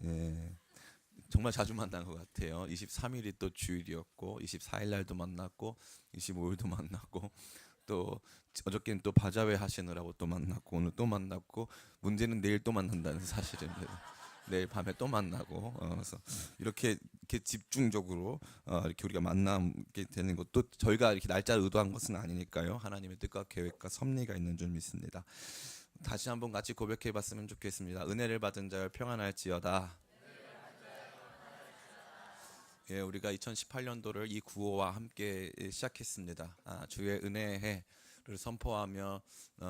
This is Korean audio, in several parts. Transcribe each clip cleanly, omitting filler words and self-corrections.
예, 정말 자주 만난 것 같아요. 23일이 또 주일이었고 24일 날도 만났고 25일도 만났고 또 어저께는 또 바자회 하시느라고 또 만났고 오늘 또 만났고 문제는 내일 또 만난다는 사실입니다. 내일 밤에 또 만나고 그래서 이렇게 집중적으로 이렇게 우리가 만나게 되는 것도 저희가 이렇게 날짜를 의도한 것은 아니니까요. 하나님의 뜻과 계획과 섭리가 있는 줄 믿습니다. 다시 한번 같이 고백해 봤으면 좋겠습니다. 은혜를 받은 자여 평안할지어다. 예, 우리가 2018년도를 이 구호와 함께 시작했습니다. 주의 은혜를 선포하며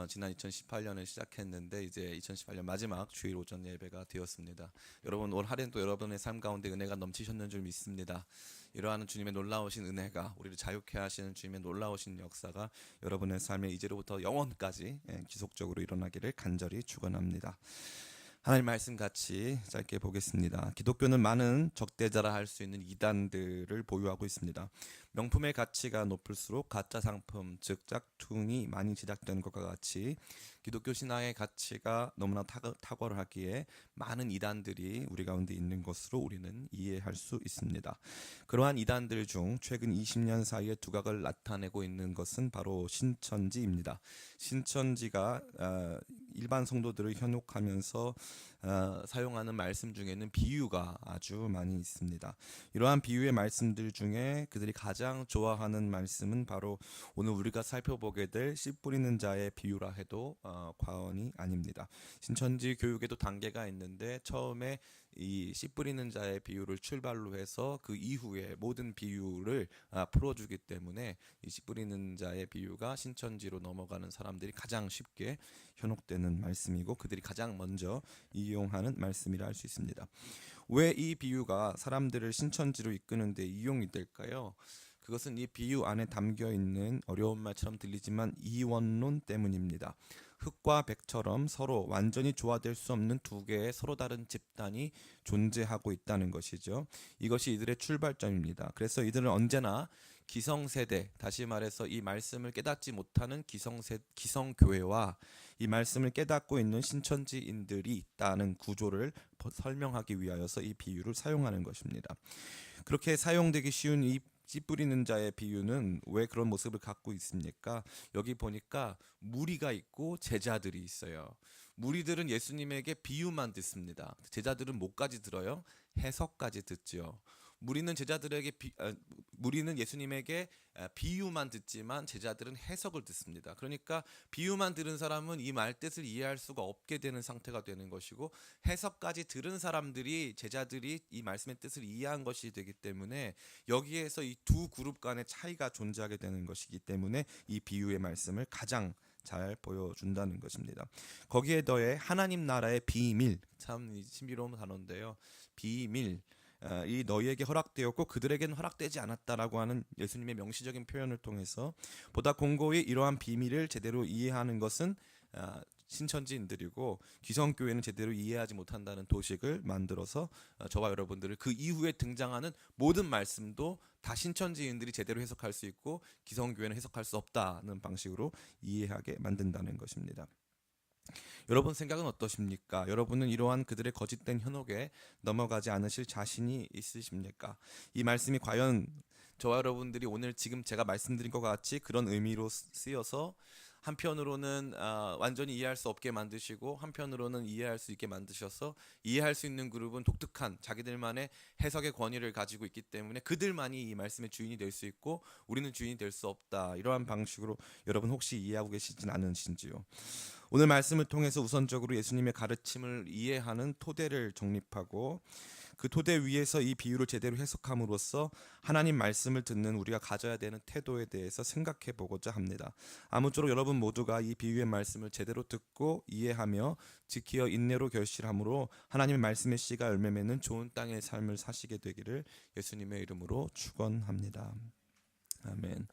지난 2018년을 시작했는데 이제 2018년 마지막 주일 오전 예배가 되었습니다. 여러분 올 한해 또 여러분의 삶 가운데 은혜가 넘치셨는 줄 믿습니다. 이러한 주님의 놀라우신 은혜가 우리를 자유케 하시는 주님의 놀라우신 역사가 여러분의 삶에 이제로부터 영원까지 지속적으로 일어나기를 간절히 축원합니다. 하나님 말씀 같이 짧게 보겠습니다. 기독교는 많은 적대자라 할 수 있는 이단들을 보유하고 있습니다. 명품의 가치가 높을수록 가짜 상품, 즉 짝퉁이 많이 제작되는 것과 같이 기독교 신앙의 가치가 너무나 탁월하기에 많은 이단들이 우리 가운데 있는 것으로 우리는 이해할 수 있습니다. 그러한 이단들 중 최근 20년 사이에 두각을 나타내고 있는 것은 바로 신천지입니다. 신천지가 일반 성도들을 현혹하면서 사용하는 말씀 중에는 비유가 아주 많이 있습니다. 이러한 비유의 말씀들 중에 그들이 가장 좋아하는 말씀은 바로 오늘 우리가 살펴보게 될 씨 뿌리는 자의 비유라 해도 과언이 아닙니다. 신천지 교육에도 단계가 있는데 처음에 이 씨 뿌리는 자의 비유를 출발로 해서 그 이후에 모든 비유를 풀어주기 때문에 이 씨 뿌리는 자의 비유가 신천지로 넘어가는 사람들이 가장 쉽게 현혹되는 말씀이고 그들이 가장 먼저 이용하는 말씀이라 할 수 있습니다. 왜 이 비유가 사람들을 신천지로 이끄는 데 이용이 될까요? 그것은 이 비유 안에 담겨 있는 어려운 말처럼 들리지만 이원론 때문입니다. 흙과 백처럼 서로 완전히 조화될 수 없는 두 개의 서로 다른 집단이 존재하고 있다는 것이죠. 이것이 이들의 출발점입니다. 그래서 이들은 언제나 기성세대, 다시 말해서 이 말씀을 깨닫지 못하는 기성교회와 이 말씀을 깨닫고 있는 신천지인들이 있다는 구조를 설명하기 위하여서 이 비유를 사용하는 것입니다. 그렇게 사용되기 쉬운 이 씨 뿌리는 자의 비유는 왜 그런 모습을 갖고 있습니까? 여기 보니까 무리가 있고 제자들이 있어요. 무리들은 예수님에게 비유만 듣습니다. 제자들은 뭐까지 들어요? 해석까지 듣지요. 무리는 예수님에게 비유만 듣지만 제자들은 해석을 듣습니다. 그러니까 비유만 들은 사람은 이 말 뜻을 이해할 수가 없게 되는 상태가 되는 것이고 해석까지 들은 사람들이 제자들이 이 말씀의 뜻을 이해한 것이 되기 때문에 여기에서 이 두 그룹 간의 차이가 존재하게 되는 것이기 때문에 이 비유의 말씀을 가장 잘 보여준다는 것입니다. 거기에 더해 하나님 나라의 비밀, 참 신비로운 단어인데요. 비밀, 이 너희에게 허락되었고 그들에게는 허락되지 않았다라고 하는 예수님의 명시적인 표현을 통해서 보다 공고히 이러한 비밀을 제대로 이해하는 것은 신천지인들이고 기성교회는 제대로 이해하지 못한다는 도식을 만들어서 저와 여러분들을 그 이후에 등장하는 모든 말씀도 다 신천지인들이 제대로 해석할 수 있고 기성교회는 해석할 수 없다는 방식으로 이해하게 만든다는 것입니다. 여러분 생각은 어떠십니까? 여러분은 이러한 그들의 거짓된 현혹에 넘어가지 않으실 자신이 있으십니까? 이 말씀이 과연 저와 여러분들이 오늘 지금 제가 말씀드린 것 같이 그런 의미로 쓰여서 한편으로는 완전히 이해할 수 없게 만드시고 한편으로는 이해할 수 있게 만드셔서 이해할 수 있는 그룹은 독특한 자기들만의 해석의 권위를 가지고 있기 때문에 그들만이 이 말씀의 주인이 될 수 있고 우리는 주인이 될 수 없다. 이러한 방식으로 여러분 혹시 이해하고 계시진 않으신지요? 오늘 말씀을 통해서 우선적으로 예수님의 가르침을 이해하는 토대를 정립하고 그 토대 위에서 이 비유를 제대로 해석함으로써 하나님 말씀을 듣는 우리가 가져야 되는 태도에 대해서 생각해 보고자 합니다. 아무쪼록 여러분 모두가 이 비유의 말씀을 제대로 듣고 이해하며 지키어 인내로 결실함으로 하나님의 말씀의 씨가 열매 맺는 좋은 땅의 삶을 사시게 되기를 예수님의 이름으로 축원합니다. 아멘.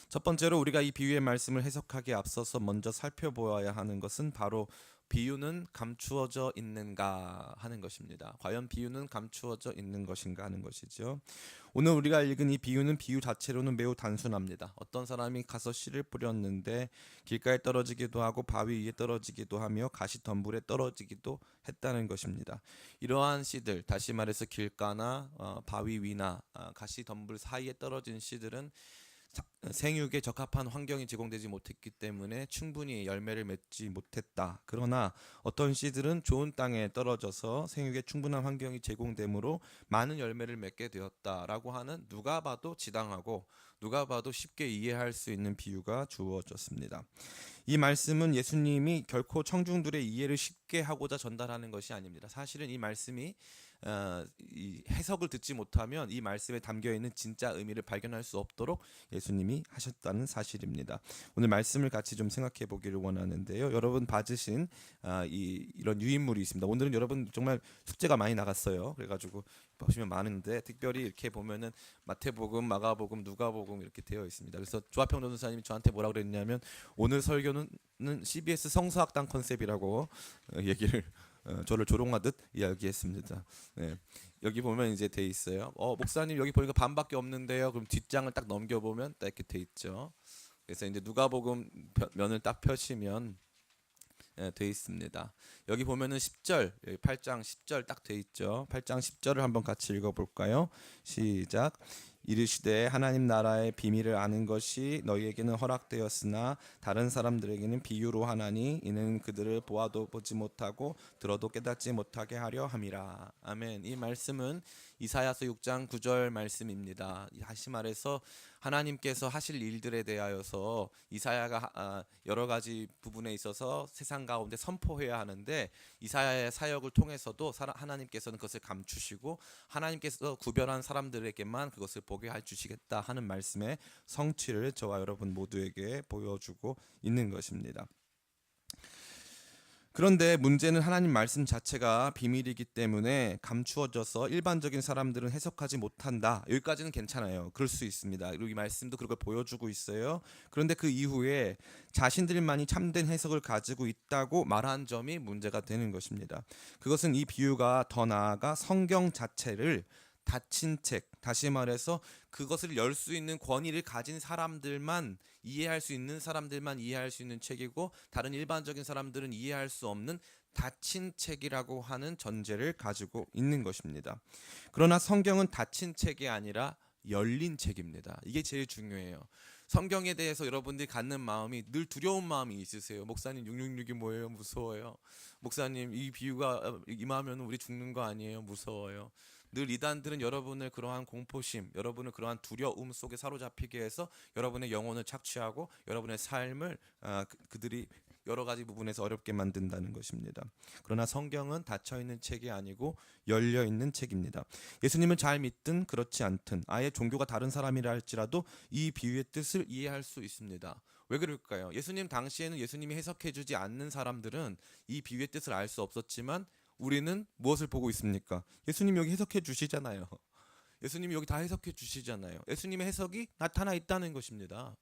첫 번째로 우리가 이 비유의 말씀을 해석하기에 앞서서 먼저 살펴보아야 하는 것은 바로 비유는 감추어져 있는가 하는 것입니다. 과연 비유는 감추어져 있는 것인가 하는 것이죠. 오늘 우리가 읽은 이 비유는 비유 자체로는 매우 단순합니다. 어떤 사람이 가서 씨를 뿌렸는데 길가에 떨어지기도 하고 바위 위에 떨어지기도 하며 가시덤불에 떨어지기도 했다는 것입니다. 이러한 씨들, 다시 말해서 길가나 바위 위나 가시덤불 사이에 떨어진 씨들은 생육에 적합한 환경이 제공되지 못했기 때문에 충분히 열매를 맺지 못했다. 그러나 어떤 씨들은 좋은 땅에 떨어져서 생육에 충분한 환경이 제공되므로 많은 열매를 맺게 되었다라고 하는 누가 봐도 지당하고 누가 봐도 쉽게 이해할 수 있는 비유가 주어졌습니다. 이 말씀은 예수님이 결코 청중들의 이해를 쉽게 하고자 전달하는 것이 아닙니다. 사실은 이 말씀이 이 해석을 듣지 못하면 이 말씀에 담겨 있는 진짜 의미를 발견할 수 없도록 예수님이 하셨다는 사실입니다. 오늘 말씀을 같이 좀 생각해 보기를 원하는데요. 여러분 받으신 이런 유인물이 있습니다. 오늘은 여러분 정말 숙제가 많이 나갔어요. 그래가지고 보시면 많은데 특별히 이렇게 보면은 마태복음, 마가복음, 누가복음 이렇게 되어 있습니다. 그래서 조합평 전도사님이 저한테 뭐라고 그랬냐면 오늘 설교는 CBS 성서학당 컨셉이라고 얘기를 저를 조롱하듯 이야기했습니다. 네. 여기 보면 이제 돼 있어요. 목사님 여기 보니까 반밖에 없는데요. 그럼 뒷장을 딱 넘겨보면 딱 이렇게 돼 있죠. 그래서 이제 누가복음 면을 딱 펴시면 돼 있습니다. 여기 보면은 10절, 8장 10절 딱 돼 있죠. 8장 10절을 한번 같이 읽어볼까요? 시작. 이르시되 하나님 나라의 비밀을 아는 것이 너희에게는 허락되었으나 다른 사람들에게는 비유로 하나니 이는 그들을 보아도 보지 못하고 들어도 깨닫지 못하게 하려 함이라. 아멘. 이 말씀은 이사야서 6장 9절 말씀입니다. 다시 말해서 하나님께서 하실 일들에 대하여서 이사야가 여러 가지 부분에 있어서 세상 가운데 선포해야 하는데 이사야의 사역을 통해서도 하나님께서는 그것을 감추시고 하나님께서 구별한 사람들에게만 그것을 보게 해 주시겠다 하는 말씀의 성취를 저와 여러분 모두에게 보여주고 있는 것입니다. 그런데 문제는 하나님 말씀 자체가 비밀이기 때문에 감추어져서 일반적인 사람들은 해석하지 못한다. 여기까지는 괜찮아요. 그럴 수 있습니다. 그리고 이 말씀도 그걸 보여주고 있어요. 그런데 그 이후에 자신들만이 참된 해석을 가지고 있다고 말한 점이 문제가 되는 것입니다. 그것은 이 비유가 더 나아가 성경 자체를 닫힌 책, 다시 말해서 그것을 열 수 있는 권위를 가진 사람들만 이해할 수 있는 사람들만 이해할 수 있는 책이고 다른 일반적인 사람들은 이해할 수 없는 닫힌 책이라고 하는 전제를 가지고 있는 것입니다. 그러나 성경은 닫힌 책이 아니라 열린 책입니다. 이게 제일 중요해요. 성경에 대해서 여러분들이 갖는 마음이 늘 두려운 마음이 있으세요. 목사님 666이 뭐예요? 무서워요. 목사님 이 비유가 임하면 우리 죽는 거 아니에요? 무서워요. 늘 이단들은 여러분을 그러한 공포심, 여러분을 그러한 두려움 속에 사로잡히게 해서 여러분의 영혼을 착취하고 여러분의 삶을 그들이 여러 가지 부분에서 어렵게 만든다는 것입니다. 그러나 성경은 닫혀있는 책이 아니고 열려있는 책입니다. 예수님을 잘 믿든 그렇지 않든 아예 종교가 다른 사람이라 할지라도 이 비유의 뜻을 이해할 수 있습니다. 왜 그럴까요? 예수님 당시에는 예수님이 해석해주지 않는 사람들은 이 비유의 뜻을 알 수 없었지만 우리는 무엇을 보고 있습니까? 예수님 여기 해석해 주시잖아요. 예수님이 여기 다 해석해 주시잖아요. 예수님의 해석이 나타나 있다는 것입니다.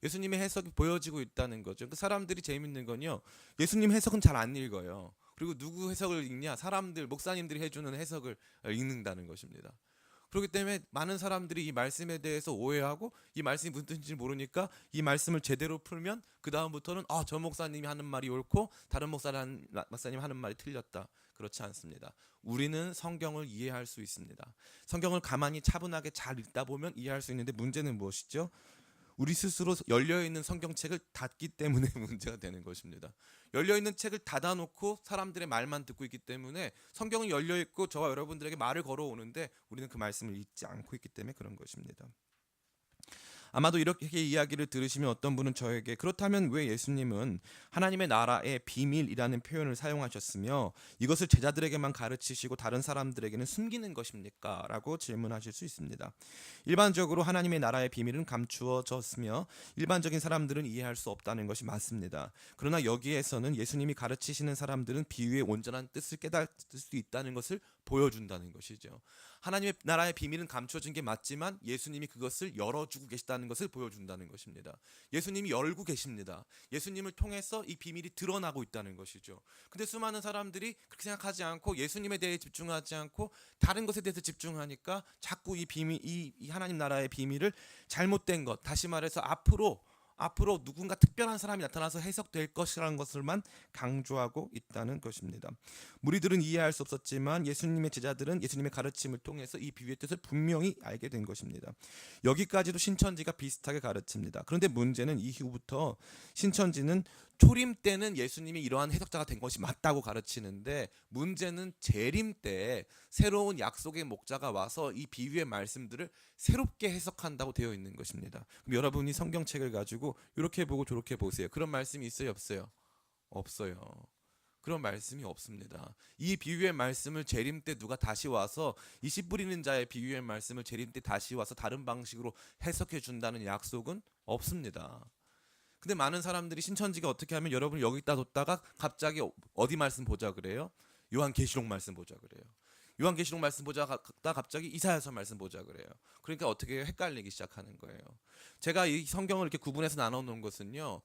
예수님의 해석이 보여지고 있다는 거죠. 그 사람들이 재밌는 건요. 예수님 해석은 잘 안 읽어요. 그리고 누구 해석을 읽냐? 사람들, 목사님들이 해주는 해석을 읽는다는 것입니다. 그렇기 때문에 많은 사람들이 이 말씀에 대해서 오해하고 이 말씀이 무슨 뜻인지 모르니까 이 말씀을 제대로 풀면 그 다음부터는 저 목사님이 하는 말이 옳고 다른 목사님 하는 말이 틀렸다. 그렇지 않습니다. 우리는 성경을 이해할 수 있습니다. 성경을 가만히 차분하게 잘 읽다 보면 이해할 수 있는데 문제는 무엇이죠? 우리 스스로 열려있는 성경책을 닫기 때문에 문제가 되는 것입니다. 열려있는 책을 닫아놓고 사람들의 말만 듣고 있기 때문에 성경은 열려있고 저와 여러분들에게 말을 걸어오는데 우리는 그 말씀을 읽지 않고 있기 때문에 그런 것입니다. 아마도 이렇게 이야기를 들으시면 어떤 분은 저에게 그렇다면 왜 예수님은 하나님의 나라의 비밀이라는 표현을 사용하셨으며 이것을 제자들에게만 가르치시고 다른 사람들에게는 숨기는 것입니까? 라고 질문하실 수 있습니다. 일반적으로 하나님의 나라의 비밀은 감추어졌으며 일반적인 사람들은 이해할 수 없다는 것이 맞습니다. 그러나 여기에서는 예수님이 가르치시는 사람들은 비유의 온전한 뜻을 깨달을 수 있다는 것을 보여준다는 것이죠. 하나님의 나라의 비밀은 감춰진 게 맞지만 예수님이 그것을 열어주고 계시다는 있다는 것을 보여준다는 것입니다. 예수님이 열고 계십니다. 예수님을 통해서 이 비밀이 드러나고 있다는 것이죠. 근데 수많은 사람들이 그렇게 생각하지 않고 예수님에 대해 집중하지 않고 다른 것에 대해서 집중하니까 자꾸 이 비밀, 이 하나님 나라의 비밀을 잘못된 것, 다시 말해서 앞으로 누군가 특별한 사람이 나타나서 해석될 것이라는 것을만 강조하고 있다는 것입니다. 무리들은 이해할 수 없었지만 예수님의 제자들은 예수님의 가르침을 통해서 이 비유의 뜻을 분명히 알게 된 것입니다. 여기까지도 신천지가 비슷하게 가르칩니다. 그런데 문제는 이후부터 신천지는 초림 때는 예수님이 이러한 해석자가 된 것이 맞다고 가르치는데, 문제는 재림 때 새로운 약속의 목자가 와서 이 비유의 말씀들을 새롭게 해석한다고 되어 있는 것입니다. 그럼 여러분이 성경책을 가지고 이렇게 보고 저렇게 보세요. 그런 말씀이 있어요, 없어요? 없어요. 그런 말씀이 없습니다. 이 비유의 말씀을 재림 때 누가 다시 와서 이 씨 뿌리는 자의 비유의 말씀을 재림 때 다시 와서 다른 방식으로 해석해 준다는 약속은 없습니다. 근데 많은 사람들이 신천지가 어떻게 하면 여러분 여기다 뒀다가 갑자기 어디 말씀 보자 그래요? 요한계시록 말씀 보자 그래요. 요한계시록 말씀 보자가 갑자기 이사야서 말씀 보자 그래요. 그러니까 어떻게 해요? 헷갈리기 시작하는 거예요. 제가 이 성경을 이렇게 구분해서 나눠 놓은 것은요,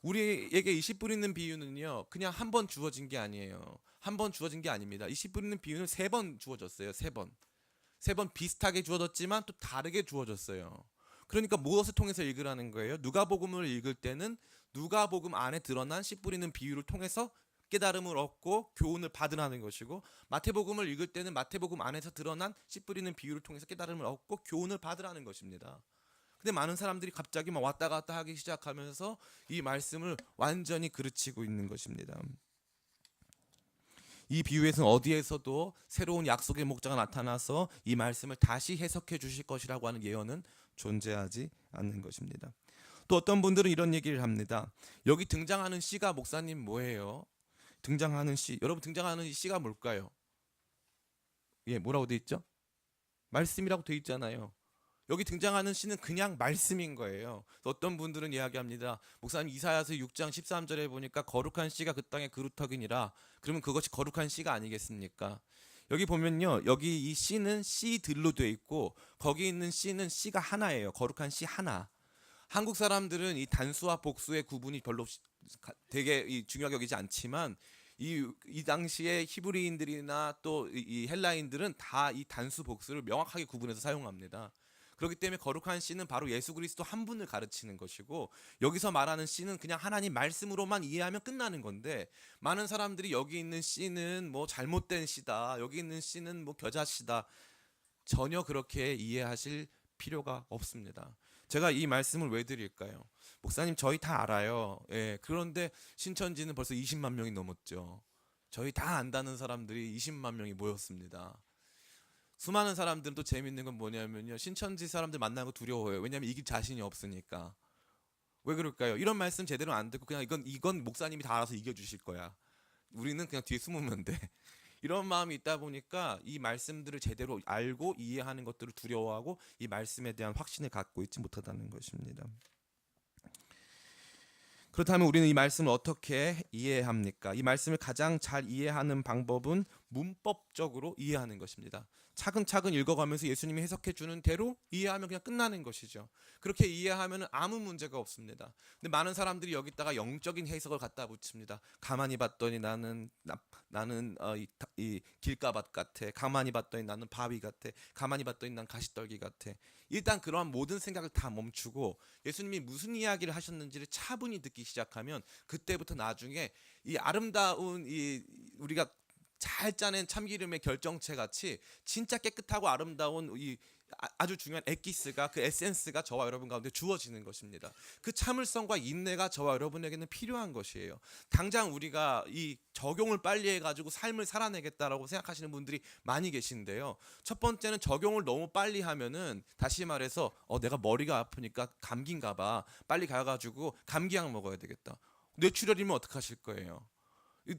우리에게 이 씨 뿌리는 비유는요 그냥 한 번 주어진 게 아니에요. 한 번 주어진 게 아닙니다. 이 씨 뿌리는 비유는 3번 주어졌어요. 3번 비슷하게 주어졌지만 또 다르게 주어졌어요. 그러니까 무엇을 통해서 읽으라는 거예요? 누가복음을 읽을 때는 누가복음 안에 드러난 씨 뿌리는 비유를 통해서 깨달음을 얻고 교훈을 받으라는 것이고, 마태복음을 읽을 때는 마태복음 안에서 드러난 씨 뿌리는 비유를 통해서 깨달음을 얻고 교훈을 받으라는 것입니다. 근데 많은 사람들이 갑자기 막 왔다 갔다 하기 시작하면서 이 말씀을 완전히 그르치고 있는 것입니다. 이 비유에서는 어디에서도 새로운 약속의 목자가 나타나서 이 말씀을 다시 해석해 주실 것이라고 하는 예언은 존재하지 않는 것입니다. 또 어떤 분들은 이런 얘기를 합니다. 여기 등장하는 씨가 목사님 뭐예요? 등장하는 씨, 여러분 등장하는 이 씨가 뭘까요? 예, 뭐라고 돼 있죠? 말씀이라고 돼 있잖아요. 여기 등장하는 씨는 그냥 말씀인 거예요. 어떤 분들은 이야기합니다. 목사님 이사야서 6장 13절에 보니까 거룩한 씨가 그 땅에 그루터기니라. 그러면 그것이 거룩한 씨가 아니겠습니까? 여기 보면요, 여기 이 씨는 씨들로 돼 있고 거기 있는 씨는 씨가 하나예요. 거룩한 씨 하나. 한국 사람들은 이 단수와 복수의 구분이 별로 되게 중요하게 여기지 않지만 이 당시에 히브리인들이나 또 이 헬라인들은 다 이 단수 복수를 명확하게 구분해서 사용합니다. 그렇기 때문에 거룩한 씨는 바로 예수 그리스도 한 분을 가르치는 것이고, 여기서 말하는 씨는 그냥 하나님 말씀으로만 이해하면 끝나는 건데, 많은 사람들이 여기 있는 씨는 뭐 잘못된 씨다, 여기 있는 씨는 뭐 겨자씨다, 전혀 그렇게 이해하실 필요가 없습니다. 제가 이 말씀을 왜 드릴까요? 목사님 저희 다 알아요. 예, 그런데 신천지는 벌써 20만 명이 넘었죠. 저희 다 안다는 사람들이 20만 명이 모였습니다. 수많은 사람들은 또 재밌는 건 뭐냐면요, 신천지 사람들 만나는 거 두려워해요. 왜냐하면 이길 자신이 없으니까. 왜 그럴까요? 이런 말씀 제대로 안 듣고 그냥 이건 목사님이 다 알아서 이겨주실 거야, 우리는 그냥 뒤에 숨으면 돼, 이런 마음이 있다 보니까 이 말씀들을 제대로 알고 이해하는 것들을 두려워하고 이 말씀에 대한 확신을 갖고 있지 못하다는 것입니다. 그렇다면 우리는 이 말씀을 어떻게 이해합니까? 이 말씀을 가장 잘 이해하는 방법은 문법적으로 이해하는 것입니다. 차근차근 읽어가면서 예수님이 해석해 주는 대로 이해하면 그냥 끝나는 것이죠. 그렇게 이해하면 아무 문제가 없습니다. 근데 많은 사람들이 여기다가 영적인 해석을 갖다 붙입니다. 가만히 봤더니 나는 이 길가밭 같아. 가만히 봤더니 나는 바위 같아. 가만히 봤더니 난 가시떨기 같아. 일단 그러한 모든 생각을 다 멈추고 예수님이 무슨 이야기를 하셨는지를 차분히 듣기 시작하면, 그때부터 나중에 이 아름다운 우리가 잘 짜낸 참기름의 결정체 같이 진짜 깨끗하고 아름다운 아주 중요한 엑기스가, 그 에센스가 저와 여러분 가운데 주어지는 것입니다. 그 참을성과 인내가 저와 여러분에게는 필요한 것이에요. 당장 우리가 이 적용을 빨리 해가지고 삶을 살아내겠다라고 생각하시는 분들이 많이 계신데요, 첫 번째는 적용을 너무 빨리 하면은, 다시 말해서 내가 머리가 아프니까 감기인가 봐, 빨리 가가지고 감기약 먹어야 되겠다. 뇌출혈이면 어떡하실 거예요?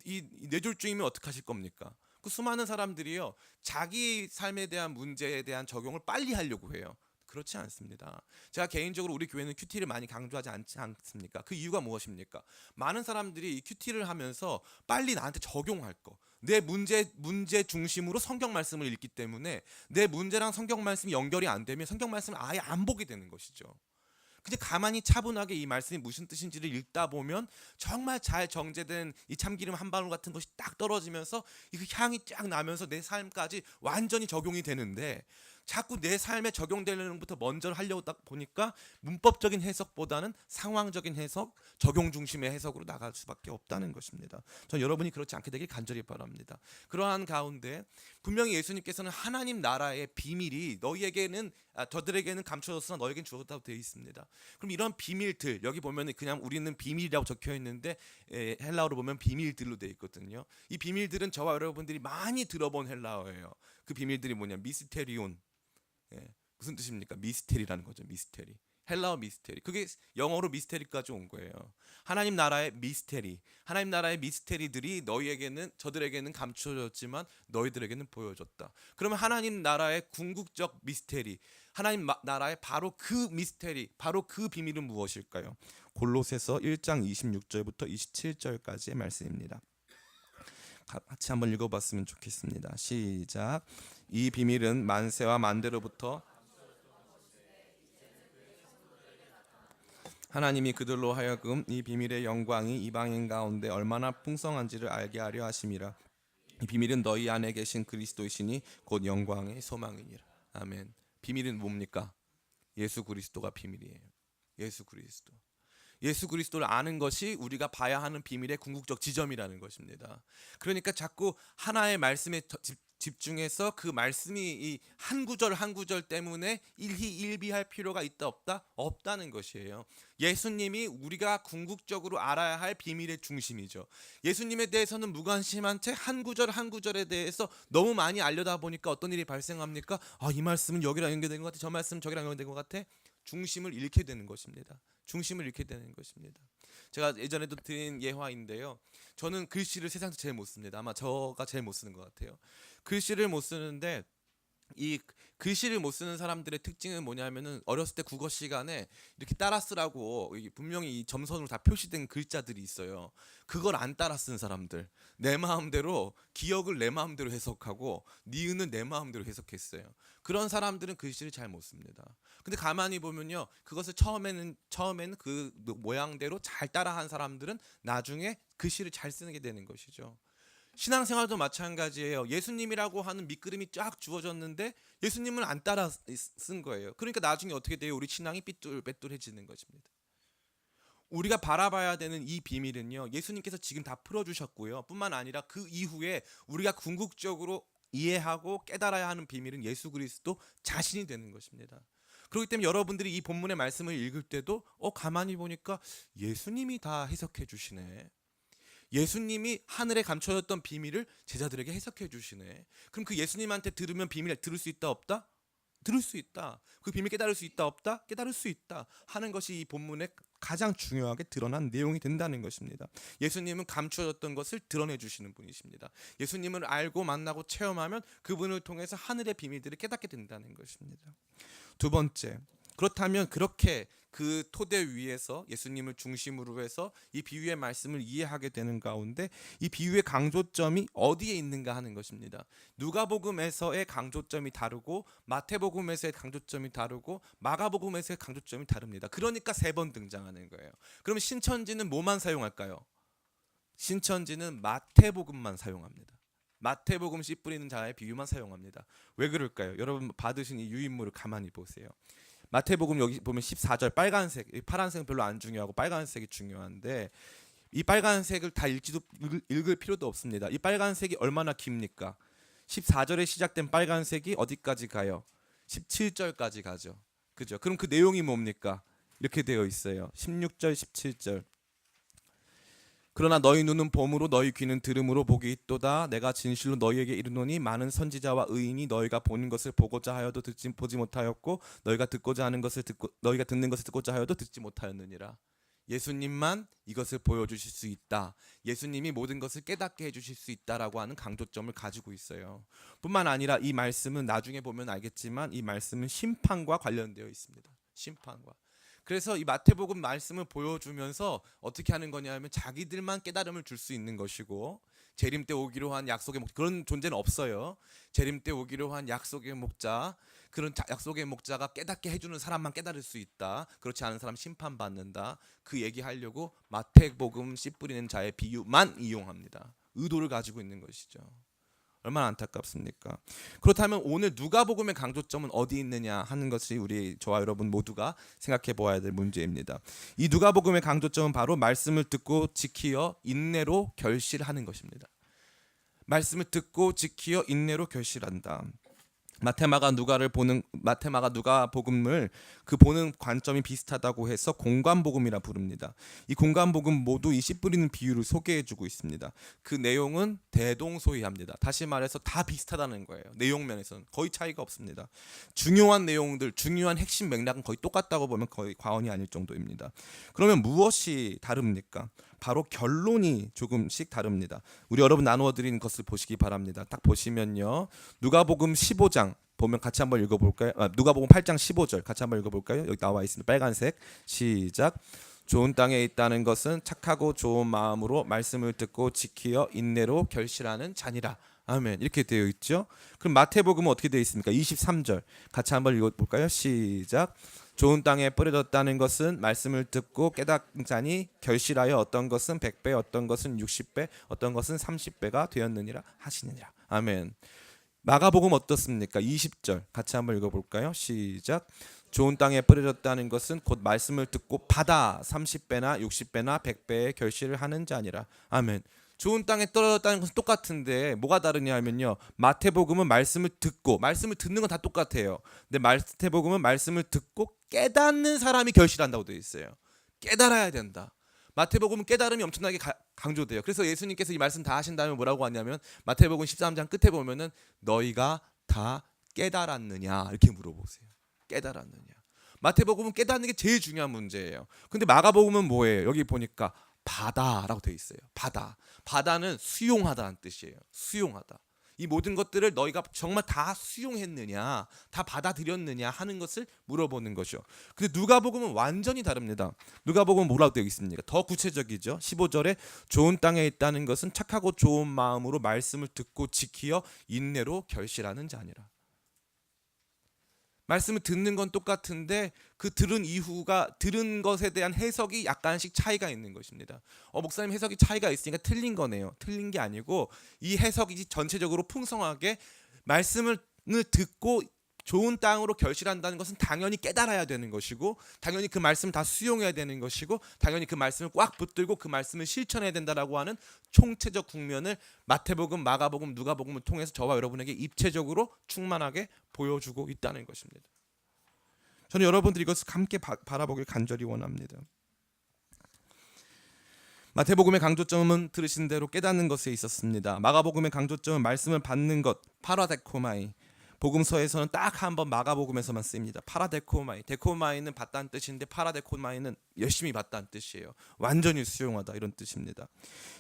이 뇌졸중이면 어떡하실 겁니까? 그 수많은 사람들이요, 자기 삶에 대한 문제에 대한 적용을 빨리 하려고 해요. 그렇지 않습니다. 제가 개인적으로 우리 교회는 큐티를 많이 강조하지 않지 않습니까? 그 이유가 무엇입니까? 많은 사람들이 이 큐티를 하면서 빨리 나한테 적용할 거, 내 문제 중심으로 성경 말씀을 읽기 때문에 내 문제랑 성경 말씀이 연결이 안 되면 성경 말씀을 아예 안 보게 되는 것이죠. 근데 가만히 차분하게 이 말씀이 무슨 뜻인지를 읽다 보면 정말 잘 정제된 이 참기름 한 방울 같은 것이 딱 떨어지면서 이 향이 쫙 나면서 내 삶까지 완전히 적용이 되는데, 자꾸 내 삶에 적용되는 것부터 먼저 하려고 딱 보니까 문법적인 해석보다는 상황적인 해석, 적용 중심의 해석으로 나갈 수밖에 없다는 것입니다. 전 여러분이 그렇지 않게 되길 간절히 바랍니다. 그러한 가운데 분명히 예수님께서는 하나님 나라의 비밀이 너희에게는 저들에게는 감춰졌으나 너에게는 주어졌다고 되어 있습니다. 그럼 이런 비밀들, 여기 보면 그냥 우리는 비밀이라고 적혀 있는데 헬라어로 보면 비밀들로 되어 있거든요. 이 비밀들은 저와 여러분들이 많이 들어본 헬라어예요. 그 비밀들이 뭐냐, 미스테리온. 무슨 뜻입니까? 미스테리라는 거죠. 미스테리. 헬라어 미스테리. 그게 영어로 미스테리까지 온 거예요. 하나님 나라의 미스테리. 하나님 나라의 미스테리들이 너희에게는, 저들에게는 감춰졌지만 너희들에게는 보여졌다. 그러면 하나님 나라의 궁극적 미스테리, 하나님 나라의 바로 그 미스테리, 바로 그 비밀은 무엇일까요? 골로새서 1장 26절부터 27절까지의 말씀입니다. 같이 한번 읽어봤으면 좋겠습니다. 시작. 이 비밀은 만세와 만대로부터 하나님이 그들로 하여금 이 비밀의 영광이 이방인 가운데 얼마나 풍성한지를 알게 하려 하심이라. 이 비밀은 너희 안에 계신 그리스도이시니 곧 영광의 소망이니라. 아멘. 비밀은 뭡니까? 예수 그리스도가 비밀이에요. 예수 그리스도. 예수 그리스도를 아는 것이 우리가 봐야 하는 비밀의 궁극적 지점이라는 것입니다. 그러니까 자꾸 하나의 말씀에 집중해서 그 말씀이 이 한 구절 한 구절 때문에 일희일비할 필요가 있다 없다? 없다는 것이에요. 예수님이 우리가 궁극적으로 알아야 할 비밀의 중심이죠. 예수님에 대해서는 무관심한 채 한 구절 한 구절에 대해서 너무 많이 알려다 보니까 어떤 일이 발생합니까? 이 말씀은 여기랑 연결된 것 같아, 저 말씀은 저기랑 연결된 것 같아. 중심을 잃게 되는 것입니다. 중심을 잃게 되는 것입니다. 제가 예전에도 드린 예화인데요. 저는 글씨를 세상에서 제일 못 씁니다. 아마 저가 제일 못 쓰는 것 같아요. 글씨를 못 쓰는데, 이 글씨를 못 쓰는 사람들의 특징은 뭐냐면은 어렸을 때 국어 시간에 이렇게 따라 쓰라고 분명히 이 점선으로 다 표시된 글자들이 있어요. 그걸 안 따라 쓰는 사람들, 내 마음대로 기억을 내 마음대로 해석하고 니은은 내 마음대로 해석했어요. 그런 사람들은 글씨를 잘 못 씁니다. 근데 가만히 보면요, 그것을 처음에는 그 모양대로 잘 따라한 사람들은 나중에 글씨를 잘 쓰게 되는 것이죠. 신앙생활도 마찬가지예요. 예수님이라고 하는 밑그림이 쫙 주어졌는데 예수님을 안 따라 쓴 거예요. 그러니까 나중에 어떻게 돼요? 우리 신앙이 삐뚤빼뚤해지는 것입니다. 우리가 바라봐야 되는 이 비밀은요, 예수님께서 지금 다 풀어주셨고요, 뿐만 아니라 그 이후에 우리가 궁극적으로 이해하고 깨달아야 하는 비밀은 예수 그리스도 자신이 되는 것입니다. 그렇기 때문에 여러분들이 이 본문의 말씀을 읽을 때도 가만히 보니까 예수님이 다 해석해 주시네. 예수님이 하늘에 감춰졌던 비밀을 제자들에게 해석해 주시네. 그럼 그 예수님한테 들으면 비밀을 들을 수 있다 없다? 들을 수 있다. 그 비밀 깨달을 수 있다 없다? 깨달을 수 있다 하는 것이 이 본문에 가장 중요하게 드러난 내용이 된다는 것입니다. 예수님은 감춰졌던 것을 드러내 주시는 분이십니다. 예수님을 알고 만나고 체험하면 그분을 통해서 하늘의 비밀들을 깨닫게 된다는 것입니다. 두 번째, 그렇다면 그렇게 그 토대 위에서 예수님을 중심으로 해서 이 비유의 말씀을 이해하게 되는 가운데 이 비유의 강조점이 어디에 있는가 하는 것입니다. 누가복음에서의 강조점이 다르고 마태복음에서의 강조점이 다르고 마가복음에서의 강조점이 다릅니다. 그러니까 3번 등장하는 거예요. 그럼 신천지는 뭐만 사용할까요? 신천지는 마태복음만 사용합니다. 마태복음 씨 뿌리는 자의 비유만 사용합니다. 왜 그럴까요? 여러분 받으신 이 유인물을 가만히 보세요. 마태복음 여기 보면 14절 빨간색, 파란색은 별로 안 중요하고 빨간색이 중요한데, 이 빨간색을 다 읽을 필요도 없습니다. 이 빨간색이 얼마나 깁니까? 14절에 시작된 빨간색이 어디까지 가요? 17절까지 가죠. 그죠? 그럼 그 내용이 뭡니까? 이렇게 되어 있어요. 16절, 17절. 그러나 너희 눈은 봄으로 너희 귀는 들음으로 복이 있도다. 내가 진실로 너희에게 이르노니 많은 선지자와 의인이 너희가 보는 것을 보고자 하여도 보지 못하였고 너희가 듣는 것을 듣고자 하여도 듣지 못하였느니라. 예수님만 이것을 보여주실 수 있다. 예수님이 모든 것을 깨닫게 해주실 수 있다라고 하는 강조점을 가지고 있어요. 뿐만 아니라 이 말씀은 나중에 보면 알겠지만 이 말씀은 심판과 관련되어 있습니다. 심판과. 그래서 이 마태복음 말씀을 보여주면서 어떻게 하는 거냐면 자기들만 깨달음을 줄 수 있는 것이고, 재림 때 오기로 한 약속의 목자, 그런 존재는 없어요. 재림 때 오기로 한 약속의 목자, 그런 약속의 목자가 깨닫게 해주는 사람만 깨달을 수 있다. 그렇지 않은 사람 심판받는다. 그 얘기하려고 마태복음 씨 뿌리는 자의 비유만 이용합니다. 의도를 가지고 있는 것이죠. 얼마나 안타깝습니까? 그렇다면 오늘 누가복음의 강조점은 어디 있느냐 하는 것이 저와 여러분 모두가 생각해 보아야 될 문제입니다. 이 누가복음의 강조점은 바로 말씀을 듣고 지키어 인내로 결실하는 것입니다. 말씀을 듣고 지키어 인내로 결실한다. 마테마가 누가복음을 그 보는 관점이 비슷하다고 해서 공관복음이라 부릅니다. 이 공관복음 모두 이 씨 뿌리는 비유를 소개해주고 있습니다. 그 내용은 대동소이합니다. 다시 말해서 다 비슷하다는 거예요. 내용 면에서는 거의 차이가 없습니다. 중요한 내용들, 중요한 핵심 맥락은 거의 똑같다고 보면 거의 과언이 아닐 정도입니다. 그러면 무엇이 다릅니까? 바로 결론이 조금씩 다릅니다. 우리 여러분 나누어 드린 것을 보시기 바랍니다. 딱 보시면요. 누가복음 15장 보면 같이 한번 읽어볼까요? 누가복음 8장 15절 같이 한번 읽어볼까요? 여기 나와 있습니다. 빨간색. 시작. 좋은 땅에 있다는 것은 착하고 좋은 마음으로 말씀을 듣고 지키어 인내로 결실하는 자니라. 아멘. 이렇게 되어 있죠. 그럼 마태복음은 어떻게 되어 있습니까? 23절 같이 한번 읽어볼까요? 시작. 좋은 땅에 뿌려졌다는 것은 말씀을 듣고 깨닫는 자니 결실하여 어떤 것은 100배, 어떤 것은 60배, 어떤 것은 30배가 되었느니라 하시느니라. 아멘. 마가복음 어떻습니까? 20절 같이 한번 읽어볼까요? 시작. 좋은 땅에 뿌려졌다는 것은 곧 말씀을 듣고 받아 30배나 60배나 100배의 결실을 하는 자니라. 아멘. 좋은 땅에 떨어졌다는 것은 똑같은데 뭐가 다르냐 하면요. 마태복음은 말씀을 듣는 건 다 똑같아요. 근데 마태복음은 말씀을 듣고 깨닫는 사람이 결실한다고 되어 있어요. 깨달아야 된다. 마태복음은 깨달음이 엄청나게 강조돼요. 그래서 예수님께서 이 말씀 다 하신 다음에 뭐라고 하냐면 마태복음 13장 끝에 보면은 너희가 다 깨달았느냐 이렇게 물어보세요. 깨달았느냐. 마태복음은 깨닫는 게 제일 중요한 문제예요. 근데 마가복음은 뭐예요? 여기 보니까 바다라고 되어 있어요. 바다는 수용하다는 뜻이에요. 수용하다. 이 모든 것들을 너희가 정말 다 수용했느냐, 다 받아들였느냐 하는 것을 물어보는 것이요. 근데 누가복음은 완전히 다릅니다. 누가복음은 뭐라고 되어 있습니까? 더 구체적이죠. 15절에 좋은 땅에 있다는 것은 착하고 좋은 마음으로 말씀을 듣고 지키어 인내로 결실하는 자니라. 말씀을 듣는 건 똑같은데 그 들은 것에 대한 해석이 약간씩 차이가 있는 것입니다. 목사님 해석이 차이가 있으니까 틀린 거네요. 틀린 게 아니고 이 해석이 전체적으로 풍성하게 말씀을 듣고 좋은 땅으로 결실한다는 것은 당연히 깨달아야 되는 것이고 당연히 그 말씀을 다 수용해야 되는 것이고 당연히 그 말씀을 꽉 붙들고 그 말씀을 실천해야 된다라고 하는 총체적 국면을 마태복음, 마가복음, 누가복음을 통해서 저와 여러분에게 입체적으로 충만하게 보여주고 있다는 것입니다. 저는 여러분들이 이것을 함께 바라보길 간절히 원합니다. 마태복음의 강조점은 들으신 대로 깨닫는 것에 있었습니다. 마가복음의 강조점은 말씀을 받는 것, 파라데코마이. 복음서에서는 딱 한 번 마가복음에서만 쓰입니다. 파라데코마이. 데코마이는 받다는 뜻인데 파라데코마이는 열심히 받다는 뜻이에요. 완전히 수용하다 이런 뜻입니다.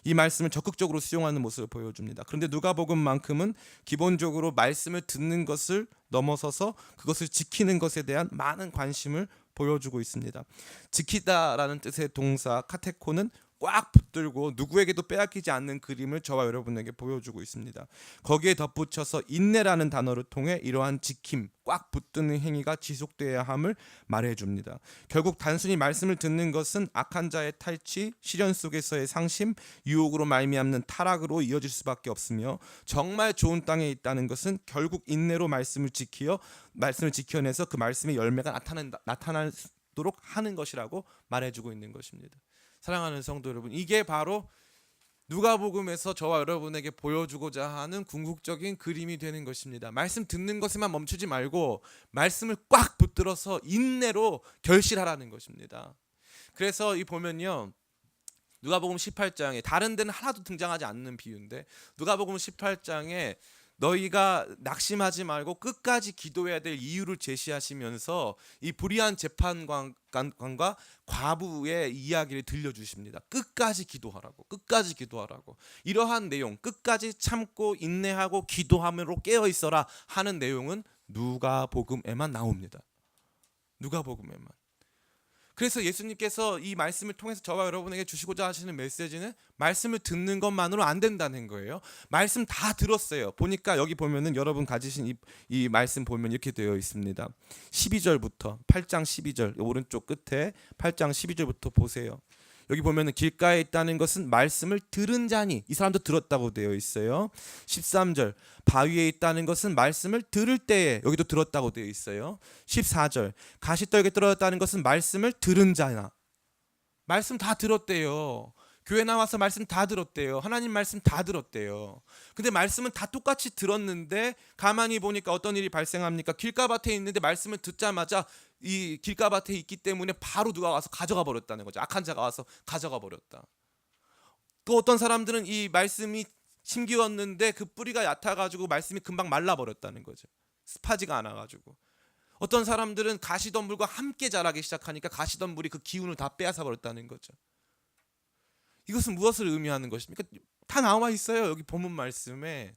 이 말씀을 적극적으로 수용하는 모습을 보여줍니다. 그런데 누가복음만큼은 기본적으로 말씀을 듣는 것을 넘어서서 그것을 지키는 것에 대한 많은 관심을 보여주고 있습니다. 지키다라는 뜻의 동사 카테코는 꽉 붙들고 누구에게도 빼앗기지 않는 그림을 저와 여러분에게 보여주고 있습니다. 거기에 덧붙여서 인내라는 단어를 통해 이러한 지킴, 꽉 붙드는 행위가 지속되어야 함을 말해줍니다. 결국 단순히 말씀을 듣는 것은 악한 자의 탈취, 시련 속에서의 상심, 유혹으로 말미암는 타락으로 이어질 수밖에 없으며 정말 좋은 땅에 있다는 것은 결국 인내로 말씀을 지켜내서 그 말씀의 열매가 나타나도록 하는 것이라고 말해주고 있는 것입니다. 사랑하는 성도 여러분, 이게 바로 누가복음에서 저와 여러분에게 보여주고자 하는 궁극적인 그림이 되는 것입니다. 말씀 듣는 것에만 멈추지 말고 말씀을 꽉 붙들어서 인내로 결실하라는 것입니다. 그래서 이 보면요, 누가복음 18장에 다른 데는 하나도 등장하지 않는 비유인데 누가복음 18장에 너희가 낙심하지 말고 끝까지 기도해야 될 이유를 제시하시면서 이 불의한 재판관과 과부의 이야기를 들려주십니다. 끝까지 기도하라고. 이러한 내용, 끝까지 참고 인내하고 기도함으로 깨어있어라 하는 내용은 누가복음에만 나옵니다. 누가복음에만. 그래서 예수님께서 이 말씀을 통해서 저와 여러분에게 주시고자 하시는 메시지는 말씀을 듣는 것만으로 안 된다는 거예요. 말씀 다 들었어요. 보니까 여기 보면은 여러분 가지신 이 말씀 보면 이렇게 되어 있습니다. 12절부터 8장 12절 오른쪽 끝에 8장 12절부터 보세요. 여기 보면은 길가에 있다는 것은 말씀을 들은 자니, 이 사람도 들었다고 되어 있어요. 13절 바위에 있다는 것은 말씀을 들을 때에, 여기도 들었다고 되어 있어요. 14절 가시떨게 떨어졌다는 것은 말씀을 들은 자나, 말씀 다 들었대요. 교회 나와서 말씀 다 들었대요. 하나님 말씀 다 들었대요. 근데 말씀은 다 똑같이 들었는데 가만히 보니까 어떤 일이 발생합니까? 길가밭에 있는데 말씀을 듣자마자 이 길가밭에 있기 때문에 바로 누가 와서 가져가 버렸다는 거죠. 악한 자가 와서 가져가 버렸다. 또 어떤 사람들은 이 말씀이 심기웠는데 그 뿌리가 얕아가지고 말씀이 금방 말라버렸다는 거죠. 습하지가 않아가지고. 어떤 사람들은 가시덤불과 함께 자라기 시작하니까 가시덤불이 그 기운을 다 빼앗아 버렸다는 거죠. 이것은 무엇을 의미하는 것입니까? 다 나와 있어요. 여기 본문 말씀에.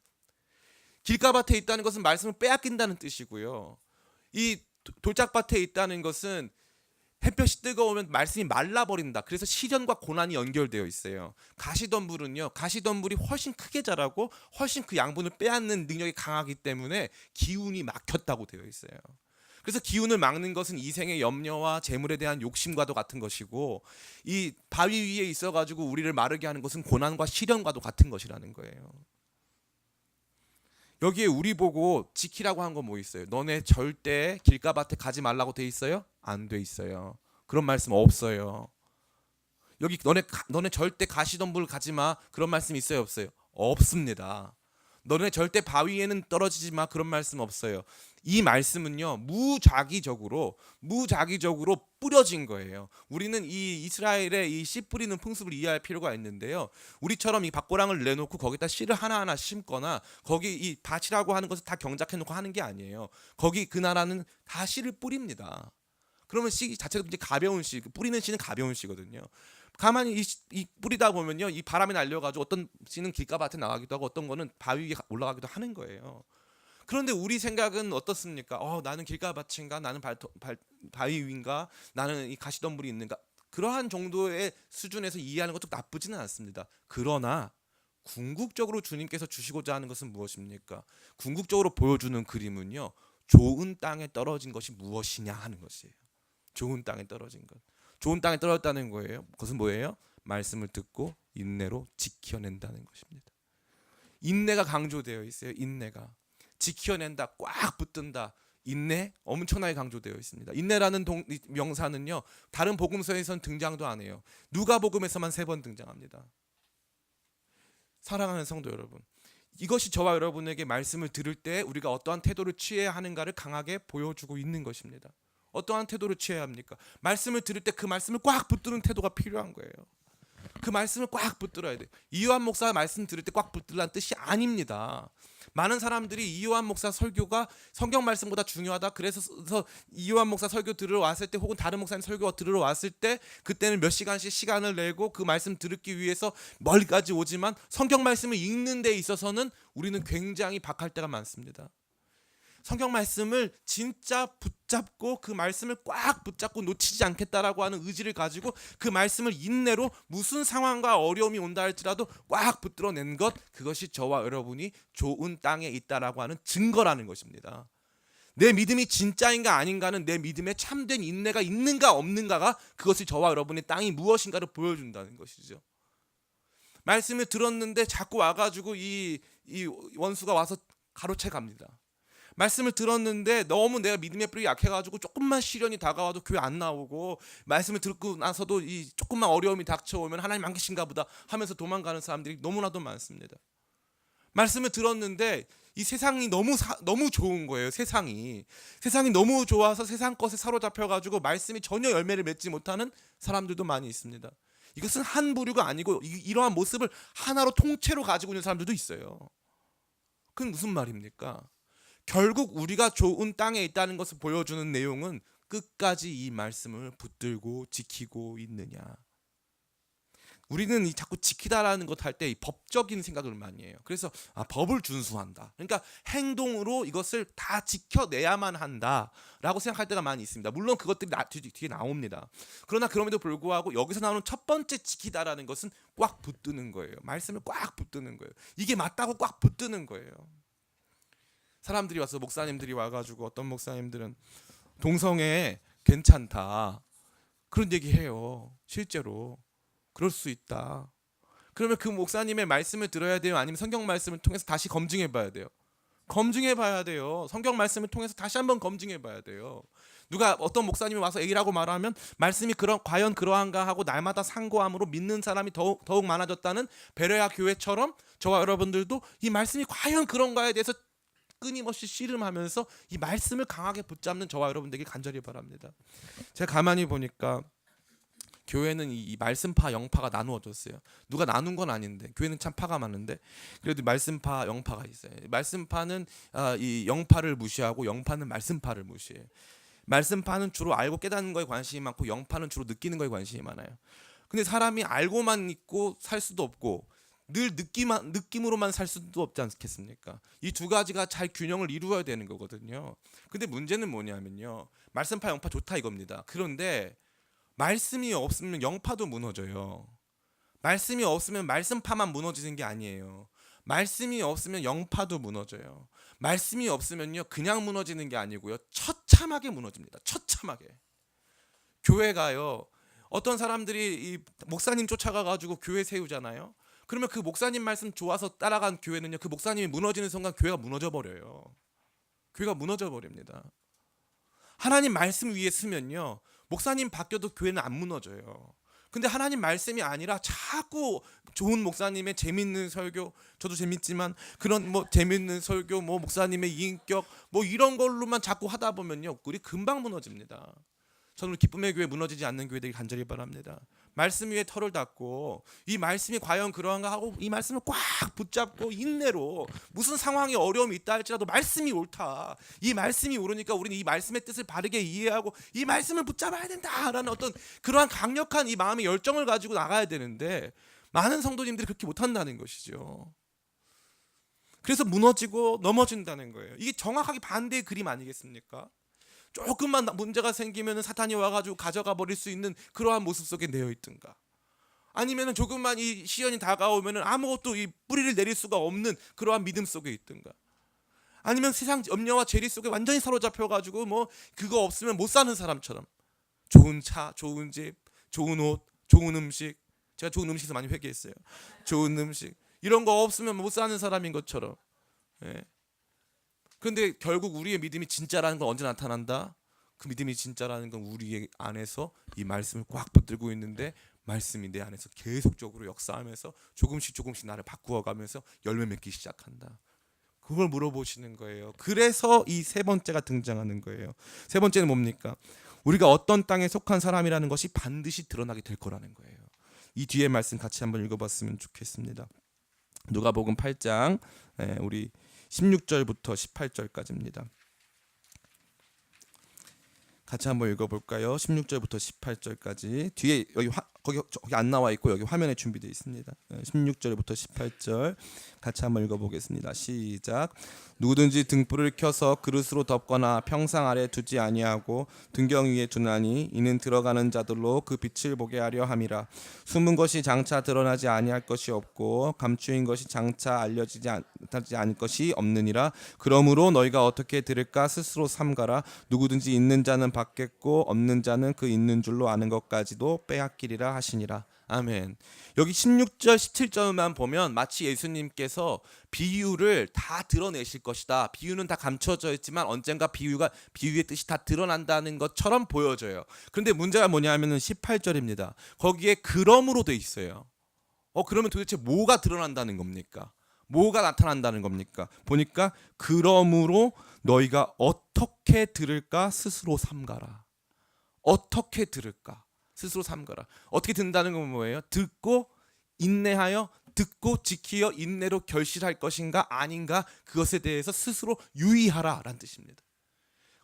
길가밭에 있다는 것은 말씀을 빼앗긴다는 뜻이고요. 이 돌짝밭에 있다는 것은 햇볕이 뜨거우면 말씀이 말라버린다. 그래서 시련과 고난이 연결되어 있어요. 가시덤불은요, 가시덤불이 훨씬 크게 자라고 훨씬 그 양분을 빼앗는 능력이 강하기 때문에 기운이 막혔다고 되어 있어요. 그래서 기운을 막는 것은 이생의 염려와 재물에 대한 욕심과도 같은 것이고, 이 바위 위에 있어가지고 우리를 마르게 하는 것은 고난과 시련과도 같은 것이라는 거예요. 여기에 우리 보고 지키라고 한 건 뭐 있어요? 너네 절대 길가밭에 가지 말라고 돼 있어요? 안 돼 있어요. 그런 말씀 없어요. 여기 너네 절대 가시덤불 가지 마. 그런 말씀 있어요, 없어요? 없습니다. 너네 절대 바위에는 떨어지지 마. 그런 말씀 없어요. 이 말씀은요, 무작위적으로 뿌려진 거예요. 우리는 이 이스라엘의 이 씨 뿌리는 풍습을 이해할 필요가 있는데요. 우리처럼 이 밭고랑을 내놓고 거기다 씨를 하나하나 심거나 거기 이 밭이라고 하는 것을 다 경작해놓고 하는 게 아니에요. 거기 그 나라는 다 씨를 뿌립니다. 그러면 씨 자체가 이제 가벼운 씨, 뿌리는 씨는 가벼운 씨거든요. 가만히 이 뿌리다 보면요, 이 바람이 날려가지고 어떤 씨는 길가밭에 나가기도 하고 어떤 거는 바위 위에 올라가기도 하는 거예요. 그런데 우리 생각은 어떻습니까? 나는 길가밭인가? 나는 바위 위인가? 나는 이 가시덤불이 있는가? 그러한 정도의 수준에서 이해하는 것도 나쁘지는 않습니다. 그러나 궁극적으로 주님께서 주시고자 하는 것은 무엇입니까? 궁극적으로 보여주는 그림은요, 좋은 땅에 떨어진 것이 무엇이냐 하는 것이에요. 좋은 땅에 떨어진 것. 좋은 땅에 떨어졌다는 거예요. 그것은 뭐예요? 말씀을 듣고 인내로 지켜낸다는 것입니다. 인내가 강조되어 있어요. 인내가. 지켜낸다, 꽉 붙든다. 인내 엄청나게 강조되어 있습니다. 인내라는 명사는요, 다른 복음서에선 등장도 안 해요. 누가복음에서만 3번 등장합니다. 사랑하는 성도 여러분, 이것이 저와 여러분에게 말씀을 들을 때 우리가 어떠한 태도를 취해야 하는가를 강하게 보여주고 있는 것입니다. 어떠한 태도를 취해야 합니까? 말씀을 들을 때 그 말씀을 꽉 붙드는 태도가 필요한 거예요. 그 말씀을 꽉 붙들어야 돼요. 이요한 목사 말씀 들을 때 꽉 붙들라는 뜻이 아닙니다. 많은 사람들이 이요한 목사 설교가 성경 말씀보다 중요하다. 그래서 이요한 목사 설교 들으러 왔을 때 혹은 다른 목사님 설교 들으러 왔을 때 그때는 몇 시간씩 시간을 내고 그 말씀 듣기 위해서 멀리까지 오지만 성경 말씀을 읽는 데 있어서는 우리는 굉장히 박할 때가 많습니다. 성경 말씀을 진짜 붙잡고 그 말씀을 꽉 붙잡고 놓치지 않겠다라고 하는 의지를 가지고 그 말씀을 인내로 무슨 상황과 어려움이 온다 할지라도 꽉 붙들어낸 것, 그것이 저와 여러분이 좋은 땅에 있다라고 하는 증거라는 것입니다. 내 믿음이 진짜인가 아닌가는 내 믿음에 참된 인내가 있는가 없는가가 그것이 저와 여러분의 땅이 무엇인가를 보여준다는 것이죠. 말씀을 들었는데 자꾸 와가지고 이 원수가 와서 가로채 갑니다. 말씀을 들었는데 너무 내가 믿음의 뿌리 약해가지고 조금만 시련이 다가와도 교회 안 나오고, 말씀을 듣고 나서도 이 조금만 어려움이 닥쳐오면 하나님 안 계신가 보다 하면서 도망가는 사람들이 너무나도 많습니다. 말씀을 들었는데 이 세상이 너무 좋은 거예요. 세상이 너무 좋아서 세상 것에 사로잡혀가지고 말씀이 전혀 열매를 맺지 못하는 사람들도 많이 있습니다. 이것은 한 부류가 아니고 이러한 모습을 하나로 통째로 가지고 있는 사람들도 있어요. 그건 무슨 말입니까? 결국 우리가 좋은 땅에 있다는 것을 보여주는 내용은 끝까지 이 말씀을 붙들고 지키고 있느냐. 우리는 이 자꾸 지키다라는 것 할 때 이 법적인 생각을 많이 해요. 그래서 법을 준수한다. 그러니까 행동으로 이것을 다 지켜내야만 한다라고 생각할 때가 많이 있습니다. 물론 그것들이 뒤에 나옵니다. 그러나 그럼에도 불구하고 여기서 나오는 첫 번째 지키다라는 것은 꽉 붙드는 거예요. 말씀을 꽉 붙드는 거예요. 이게 맞다고 꽉 붙드는 거예요. 사람들이 와서 목사님들이 와가지고 어떤 목사님들은 동성애 괜찮다 그런 얘기해요. 실제로 그럴 수 있다. 그러면 그 목사님의 말씀을 들어야 돼요? 아니면 성경 말씀을 통해서 다시 검증해 봐야 돼요? 검증해 봐야 돼요. 성경 말씀을 통해서 다시 한번 검증해 봐야 돼요. 누가 어떤 목사님이 와서 A라고 말하면 말씀이 과연 그러한가 하고 날마다 상고함으로 믿는 사람이 더욱 많아졌다는 베레아 교회처럼 저와 여러분들도 이 말씀이 과연 그런가에 대해서 끊임없이 씨름하면서 이 말씀을 강하게 붙잡는 저와 여러분들에게 간절히 바랍니다. 제가 가만히 보니까 교회는 이 말씀파 영파가 나누어졌어요. 누가 나눈 건 아닌데 교회는 참 파가 많은데 그래도 말씀파 영파가 있어요. 말씀파는 이 영파를 무시하고 영파는 말씀파를 무시해요. 말씀파는 주로 알고 깨닫는 거에 관심이 많고 영파는 주로 느끼는 거에 관심이 많아요. 근데 사람이 알고만 있고 살 수도 없고 늘 느낌으로만 살 수도 없지 않겠습니까? 이 두 가지가 잘 균형을 이루어야 되는 거거든요. 근데 문제는 뭐냐면요. 말씀파 영파 좋다 이겁니다. 그런데 말씀이 없으면 영파도 무너져요. 말씀이 없으면 말씀파만 무너지는 게 아니에요. 말씀이 없으면 영파도 무너져요. 말씀이 없으면요 그냥 무너지는 게 아니고요 처참하게 무너집니다. 처참하게. 교회가요 어떤 사람들이 이 목사님 쫓아가가지고 교회 세우잖아요. 그러면 그 목사님 말씀 좋아서 따라간 교회는요 그 목사님이 무너지는 순간 교회가 무너져 버려요. 교회가 무너져 버립니다. 하나님 말씀 위에 서면요 목사님 바뀌어도 교회는 안 무너져요. 근데 하나님 말씀이 아니라 자꾸 좋은 목사님의 재밌는 설교, 저도 재밌지만 그런 재밌는 설교, 목사님의 인격 이런 걸로만 자꾸 하다 보면요 우리 금방 무너집니다. 저는 기쁨의 교회 무너지지 않는 교회들이 간절히 바랍니다. 말씀 위에 털을 닫고 이 말씀이 과연 그러한가 하고 이 말씀을 꽉 붙잡고 인내로 무슨 상황에 어려움이 있다 할지라도 말씀이 옳다. 이 말씀이 옳으니까 우리는 이 말씀의 뜻을 바르게 이해하고 이 말씀을 붙잡아야 된다라는 어떤 그러한 강력한 이 마음의 열정을 가지고 나가야 되는데 많은 성도님들이 그렇게 못한다는 것이죠. 그래서 무너지고 넘어진다는 거예요. 이게 정확하게 반대의 그림 아니겠습니까? 조금만 문제가 생기면 사탄이 와가지고 가져가 버릴 수 있는 그러한 모습 속에 내어 있든가, 아니면 조금만 이 시련이 다가오면 아무것도 이 뿌리를 내릴 수가 없는 그러한 믿음 속에 있든가, 아니면 세상 염려와 재리 속에 완전히 사로잡혀가지고 그거 없으면 못 사는 사람처럼 좋은 차, 좋은 집, 좋은 옷, 좋은 음식, 제가 좋은 음식에서 많이 회개했어요. 좋은 음식 이런 거 없으면 못 사는 사람인 것처럼. 예. 그런데 결국 우리의 믿음이 진짜라는 건 언제 나타난다? 그 믿음이 진짜라는 건 우리 안에서 이 말씀을 꽉 붙들고 있는데 말씀이 내 안에서 계속적으로 역사하면서 조금씩 나를 바꾸어가면서 열매 맺기 시작한다. 그걸 물어보시는 거예요. 그래서 이 세 번째가 등장하는 거예요. 세 번째는 뭡니까? 우리가 어떤 땅에 속한 사람이라는 것이 반드시 드러나게 될 거라는 거예요. 이 뒤에 말씀 같이 한번 읽어봤으면 좋겠습니다. 누가복음 8장 우리 16절부터 18절까지입니다. 같이 한번 읽어볼까요? 16절부터 18절까지. 뒤에 거기 안 나와 있고 여기 화면에 준비되어 있습니다. 16절부터 18절 같이 한번 읽어보겠습니다. 시작. 누구든지 등불을 켜서 그릇으로 덮거나 평상 아래 두지 아니하고 등경 위에 두나니 이는 들어가는 자들로 그 빛을 보게 하려 함이라. 숨은 것이 장차 드러나지 아니할 것이 없고 감추인 것이 장차 알려지지 않을 것이 없느니라. 그러므로 너희가 어떻게 들을까 스스로 삼가라. 누구든지 있는 자는 받겠고 없는 자는 그 있는 줄로 아는 것까지도 빼앗기리라 하시니라. 아멘. 여기 16절 17절만 보면 마치 예수님께서 비유를 다 드러내실 것이다. 비유는 다 감춰져 있지만 언젠가 비유의 뜻이 다 드러난다는 것처럼 보여져요. 그런데 문제가 뭐냐면은 18절입니다. 거기에 그러므로 돼 있어요. 그러면 도대체 뭐가 드러난다는 겁니까? 뭐가 나타난다는 겁니까? 보니까 그러므로 너희가 어떻게 들을까 스스로 삼가라. 어떻게 들을까 스스로 삼가라. 어떻게 듣는다는 건 뭐예요? 듣고 인내하여 듣고 지키어 인내로 결실할 것인가 아닌가 그것에 대해서 스스로 유의하라 라는 뜻입니다.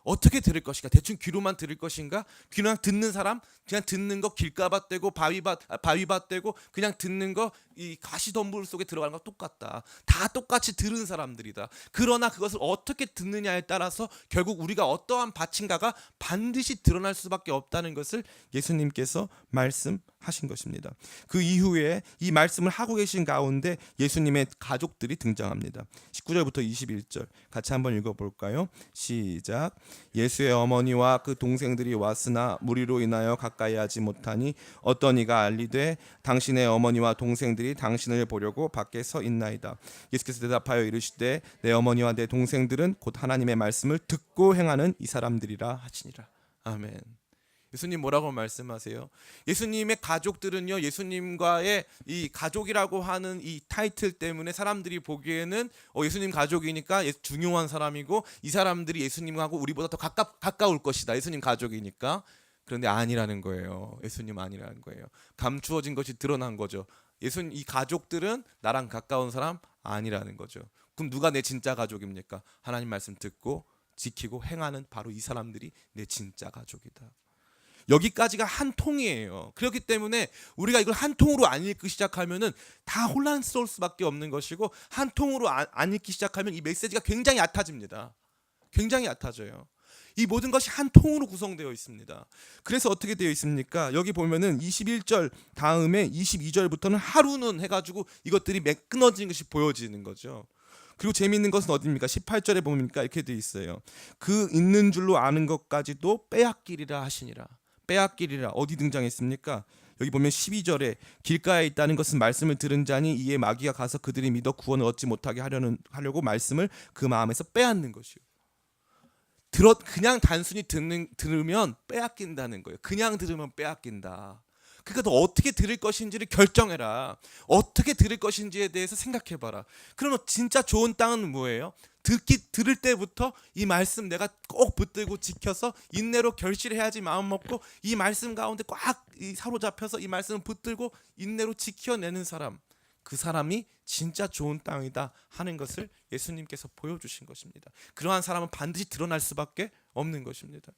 어떻게 들을 것인가? 대충 귀로만 들을 것인가? 그냥 듣는 사람, 그냥 듣는 거 길가밭 되고 바위밭 되고 그냥 듣는 거 이 가시덤불 속에 들어가는 거 똑같다. 다 똑같이 들은 사람들이다. 그러나 그것을 어떻게 듣느냐에 따라서 결국 우리가 어떠한 밭인가가 반드시 드러날 수밖에 없다는 것을 예수님께서 말씀하신 것입니다. 그 이후에 이 말씀을 하고 계신 가운데 예수님의 가족들이 등장합니다. 19절부터 21절 같이 한번 읽어볼까요? 시작. 예수의 어머니와 그 동생들이 왔으나 무리로 인하여 가까이 하지 못하니 어떤 이가 알리되 당신의 어머니와 동생들이 당신을 보려고 밖에 서 있나이다. 예수께서 대답하여 이르시되 내 어머니와 내 동생들은 곧 하나님의 말씀을 듣고 행하는 이 사람들이라 하시니라. 아멘. 예수님 뭐라고 말씀하세요? 예수님의 가족들은요, 예수님과의 이 가족이라고 하는 이 타이틀 때문에 사람들이 보기에는 예수님 가족이니까 중요한 사람이고 이 사람들이 예수님하고 우리보다 더 가까울 것이다. 예수님 가족이니까. 그런데 아니라는 거예요. 예수님 아니라는 거예요. 감추어진 것이 드러난 거죠. 예수님 이 가족들은 나랑 가까운 사람 아니라는 거죠. 그럼 누가 내 진짜 가족입니까? 하나님 말씀 듣고 지키고 행하는 바로 이 사람들이 내 진짜 가족이다. 여기까지가 한 통이에요. 그렇기 때문에 우리가 이걸 한 통으로 안 읽기 시작하면은 다 혼란스러울 수밖에 없는 것이고, 한 통으로 안 읽기 시작하면 이 메시지가 굉장히 얕아집니다. 굉장히 얕아져요. 이 모든 것이 한 통으로 구성되어 있습니다. 그래서 어떻게 되어 있습니까? 여기 보면은 21절 다음에 22절부터는 하루는 해가지고 이것들이 끊어지는 것이 보여지는 거죠. 그리고 재미있는 것은 어디입니까? 18절에 보니까 이렇게 되어 있어요. 그 있는 줄로 아는 것까지도 빼앗기리라 하시니라. 빼앗기리라 어디 등장했습니까? 여기 보면 12절에 길가에 있다는 것은 말씀을 들은 자니 이에 마귀가 가서 그들이 믿어 구원을 얻지 못하게 하려고 말씀을 그 마음에서 빼앗는 것이요. 그냥 단순히 들으면 빼앗긴다는 거예요. 그냥 들으면 빼앗긴다. 그러니까 너 어떻게 들을 것인지를 결정해라. 어떻게 들을 것인지에 대해서 생각해봐라. 그러면 진짜 좋은 땅은 뭐예요? 들을 때부터 이 말씀 내가 꼭 붙들고 지켜서 인내로 결실해야지 마음 먹고 이 말씀 가운데 꽉 사로잡혀서 이 말씀을 붙들고 인내로 지켜내는 사람, 그 사람이 진짜 좋은 땅이다 하는 것을 예수님께서 보여주신 것입니다. 그러한 사람은 반드시 드러날 수밖에 없는 것입니다.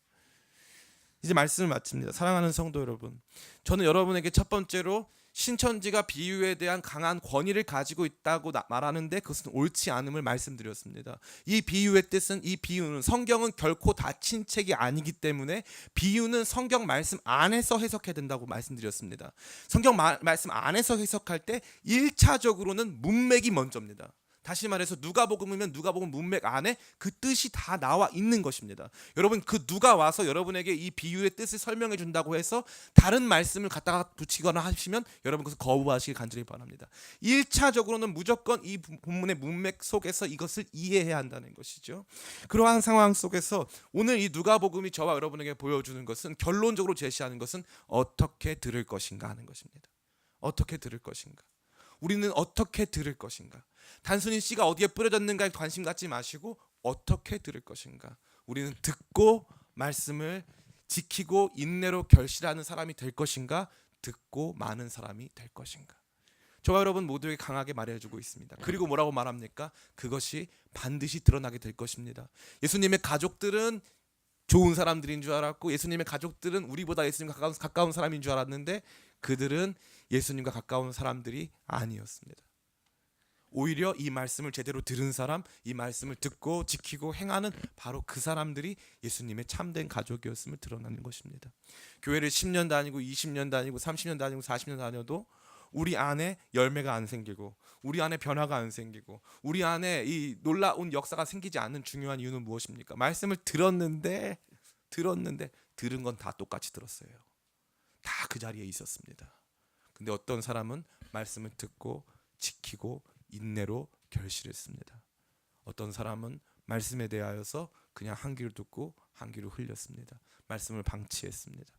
이제 말씀을 마칩니다. 사랑하는 성도 여러분, 저는 여러분에게 첫 번째로 신천지가 비유에 대한 강한 권위를 가지고 있다고 말하는데 그것은 옳지 않음을 말씀드렸습니다. 이 비유의 뜻은, 이 비유는 성경은 결코 닫힌 책이 아니기 때문에 비유는 성경 말씀 안에서 해석해야 된다고 말씀드렸습니다. 성경 말씀 안에서 해석할 때 1차적으로는 문맥이 먼저입니다. 다시 말해서 누가복음이면 누가복음 문맥 안에 그 뜻이 다 나와 있는 것입니다. 여러분, 그 누가 와서 여러분에게 이 비유의 뜻을 설명해 준다고 해서 다른 말씀을 갖다가 붙이거나 하시면 여러분 그것을 거부하시길 간절히 바랍니다. 1차적으로는 무조건 이 본문의 문맥 속에서 이것을 이해해야 한다는 것이죠. 그러한 상황 속에서 오늘 이 누가복음이 저와 여러분에게 보여주는 것은, 결론적으로 제시하는 것은 어떻게 들을 것인가 하는 것입니다. 어떻게 들을 것인가. 우리는 어떻게 들을 것인가. 단순히 씨가 어디에 뿌려졌는가에 관심 갖지 마시고 어떻게 들을 것인가. 우리는 듣고 말씀을 지키고 인내로 결실하는 사람이 될 것인가, 듣고 많은 사람이 될 것인가. 저와 여러분 모두에게 강하게 말해주고 있습니다. 그리고 뭐라고 말합니까? 그것이 반드시 드러나게 될 것입니다. 예수님의 가족들은 좋은 사람들인 줄 알았고, 예수님의 가족들은 우리보다 예수님과 가까운 사람인 줄 알았는데 그들은 예수님과 가까운 사람들이 아니었습니다. 오히려 이 말씀을 제대로 들은 사람, 이 말씀을 듣고 지키고 행하는 바로 그 사람들이 예수님의 참된 가족이었음을 드러나는 것입니다. 교회를 10년 다니고 20년 다니고 30년 다니고 40년 다녀도 우리 안에 열매가 안 생기고 우리 안에 변화가 안 생기고 우리 안에 이 놀라운 역사가 생기지 않는 중요한 이유는 무엇입니까? 말씀을 들었는데 들은 건 다 똑같이 들었어요. 다 그 자리에 있었습니다. 근데 어떤 사람은 말씀을 듣고 지키고 인내로 결실했습니다. 어떤 사람은 말씀에 대하여서 그냥 한 귀로 듣고 한 귀로 흘렸습니다. 말씀을 방치했습니다.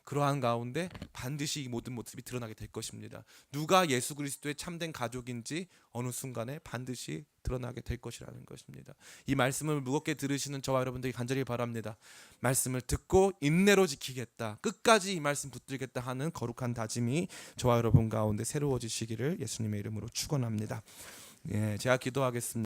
그러한 가운데 반드시 이 모든 모습이 드러나게 될 것입니다. 누가 예수 그리스도의 참된 가족인지 어느 순간에 반드시 드러나게 될 것이라는 것입니다. 이 말씀을 무겁게 들으시는 저와 여러분들이 간절히 바랍니다. 말씀을 듣고 인내로 지키겠다, 끝까지 이 말씀 붙들겠다 하는 거룩한 다짐이 저와 여러분 가운데 새로워지시기를 예수님의 이름으로 축원합니다. 제가 기도하겠습니다.